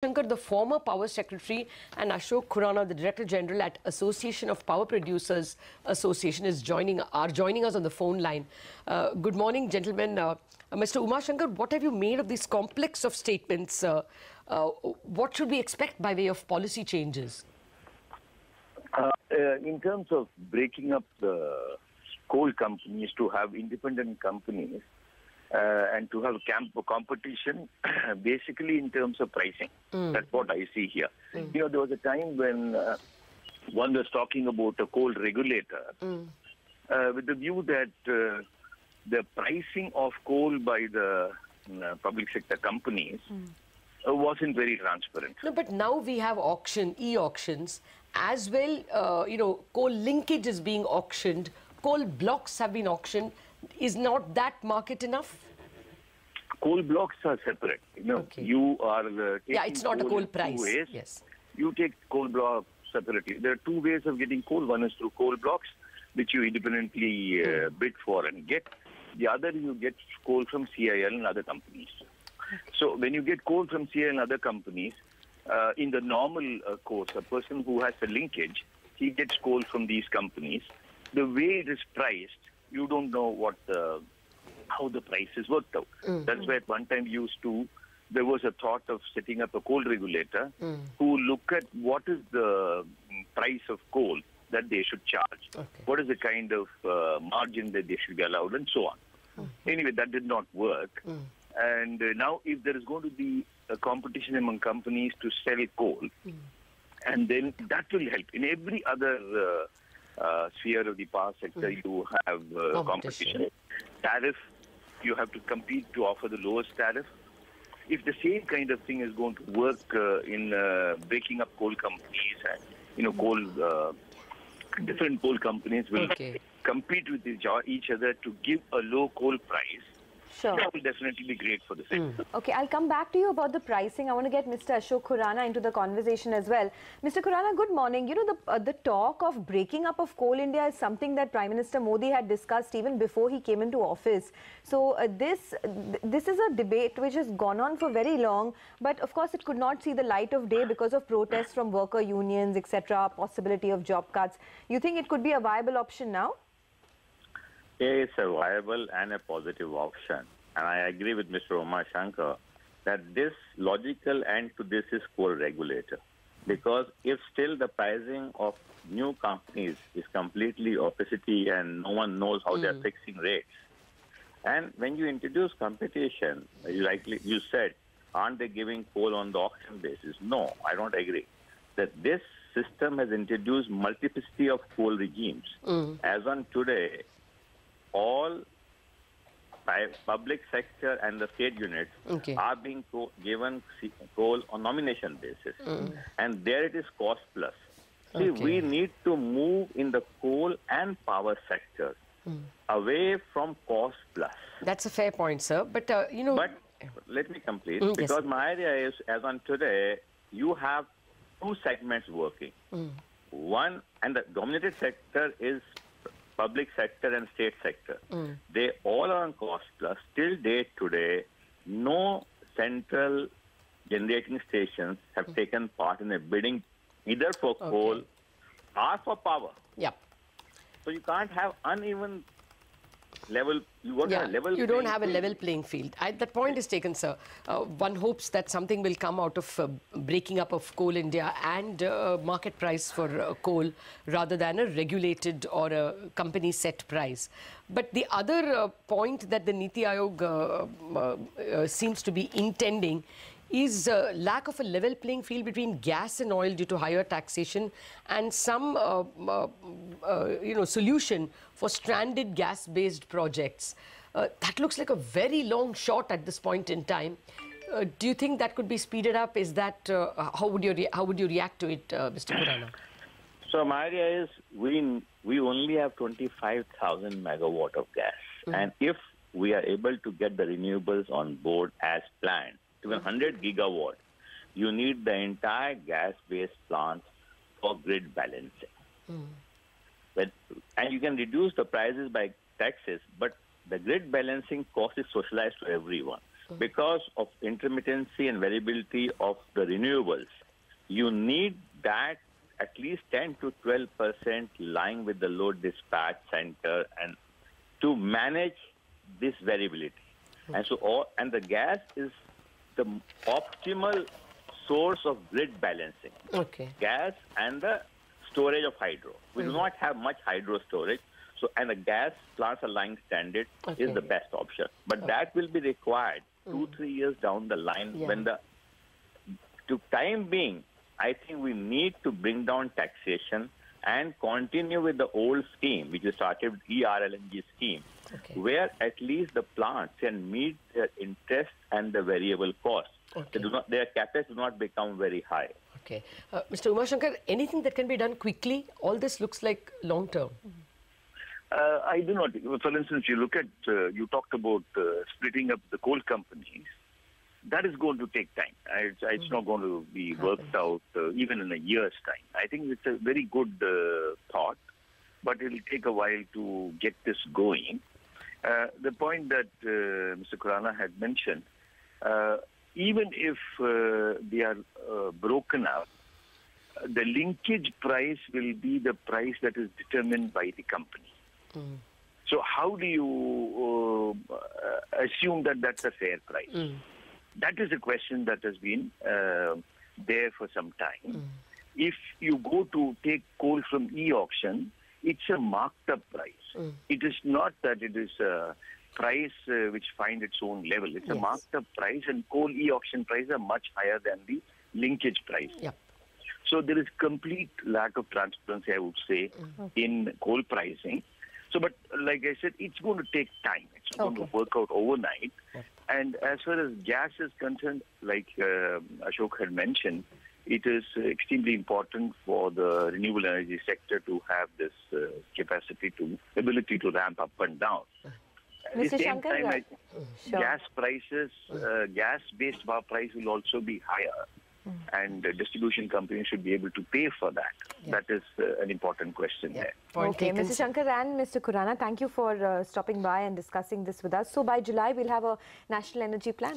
Shankar, the former Power Secretary, and Ashok Khurana, the Director General at Association of Power Producers Association, are joining us on the phone line. Good morning, gentlemen. Mr. Shankar, what have you made of this complex of statements? What should we expect by way of policy changes? In terms of breaking up the coal companies to have independent companies, and to have competition, basically in terms of pricing. That's what I see here. You know, there was a time when one was talking about a coal regulator with the view that the pricing of coal by the public sector companies wasn't very transparent. No, but now we have e-auctions as well. You know, coal linkage is being auctioned, coal blocks have been auctioned. Is not that market enough? Coal blocks are separate. You know, you are taking it's not a coal price. Yes. You take coal blocks separately. There are two ways of getting coal. One is through coal blocks, which you independently bid for and get. The other, you get coal from CIL and other companies. So when you get coal from CIL and other companies, in the normal course, a person who has a linkage, he gets coal from these companies. The way it is priced, you don't know how the price is worked out. That's why at one time there was a thought of setting up a coal regulator who look at what is the price of coal that they should charge, what is the kind of margin that they should be allowed, and so on. Anyway, that did not work. And now if there is going to be a competition among companies to sell coal, and then that will help. In every other sphere of the power sector, you have competition. Tariff, you have to compete to offer the lowest tariff. If the same kind of thing is going to work in breaking up coal companies, and different coal companies will compete with each other to give a low coal price. Sure. That will definitely be great for the sector. Okay, I'll come back to you about the pricing. I want to get Mr. Ashok Khurana into the conversation as well. Mr. Khurana, good morning. You know, the talk of breaking up of Coal India is something that Prime Minister Modi had discussed even before he came into office. So this is a debate which has gone on for very long, but of course it could not see the light of day because of protests from worker unions, etc., possibility of job cuts. You think it could be a viable option now? It's a viable and a positive option. And I agree with Mr. Shankar that this logical end to this is coal regulator. Because if still the pricing of new companies is completely opacity and no one knows how they're fixing rates. And when you introduce competition, like you said, aren't they giving coal on the auction basis? No, I don't agree. That this system has introduced multiplicity of coal regimes. As on today, all public sector and the state units are being given coal on nomination basis. And there it is cost plus. See, we need to move in the coal and power sector away from cost plus. That's a fair point, sir. But, you know... But let me complete. Because my idea is, as on today, you have two segments working. One, and the dominated sector is public sector and state sector. They all are on cost plus. Till date today, no central generating stations have taken part in a bidding either for coal or for power. So you can't have uneven level. You don't have a level playing field. That point is taken, sir. One hopes that something will come out of breaking up of Coal India and market price for coal rather than a regulated or a company set price. But the other point that the Niti Aayog seems to be intending is lack of a level playing field between gas and oil due to higher taxation and some solution for stranded gas-based projects. That looks like a very long shot at this point in time. Do you think that could be speeded up? Is that how would you react to it, Mr. Khurana? So my idea is we only have 25,000 megawatt of gas, and if we are able to get the renewables on board as planned, even 100 gigawatt, you need the entire gas-based plants for grid balancing. And you can reduce the prices by taxes, but the grid balancing cost is socialized to everyone. because of intermittency and variability of the renewables. You need that at least 10 to 12% lying with the load dispatch center and to manage this variability. And so, the gas is the optimal source of grid balancing. Okay. Gas and the storage of hydro. We do not have much hydro storage. So, and the gas plants are lying standard is the best option. But that will be required 2-3 years down the line when to time being, I think we need to bring down taxation and continue with the old scheme, which is started with ERLNG scheme, where at least the plants can meet their interest and the variable cost. Their capex do not become very high. Okay. Mr. Umashankar, anything that can be done quickly? All this looks like long term. I do not. For instance, you look at, you talked about splitting up the coal companies. That is going to take time. It's not going to be worked out even in a year's time. I think it's a very good thought, but it will take a while to get this going. The point that Mr. Khurana had mentioned, even if they are broken up, the linkage price will be the price that is determined by the company. So how do you assume that that's a fair price? That is a question that has been there for some time. If you go to take coal from e-auction, it's a marked up price. It is not that it is a price which finds its own level. It's a marked up price, and coal e-auction prices are much higher than the linkage price. So there is complete lack of transparency, I would say, in coal pricing. So, but like I said, it's going to take time. It's not going to work out overnight. And as far as gas is concerned, like Ashok had mentioned, it is extremely important for the renewable energy sector to have this ability to ramp up and down. At the same Shankar, time, gas prices, gas-based power price will also be higher. And distribution companies should be able to pay for that. That is an important question there. Okay, Mr. Shankar and Mr. Khurana, thank you for stopping by and discussing this with us. So by July, we'll have a national energy plan.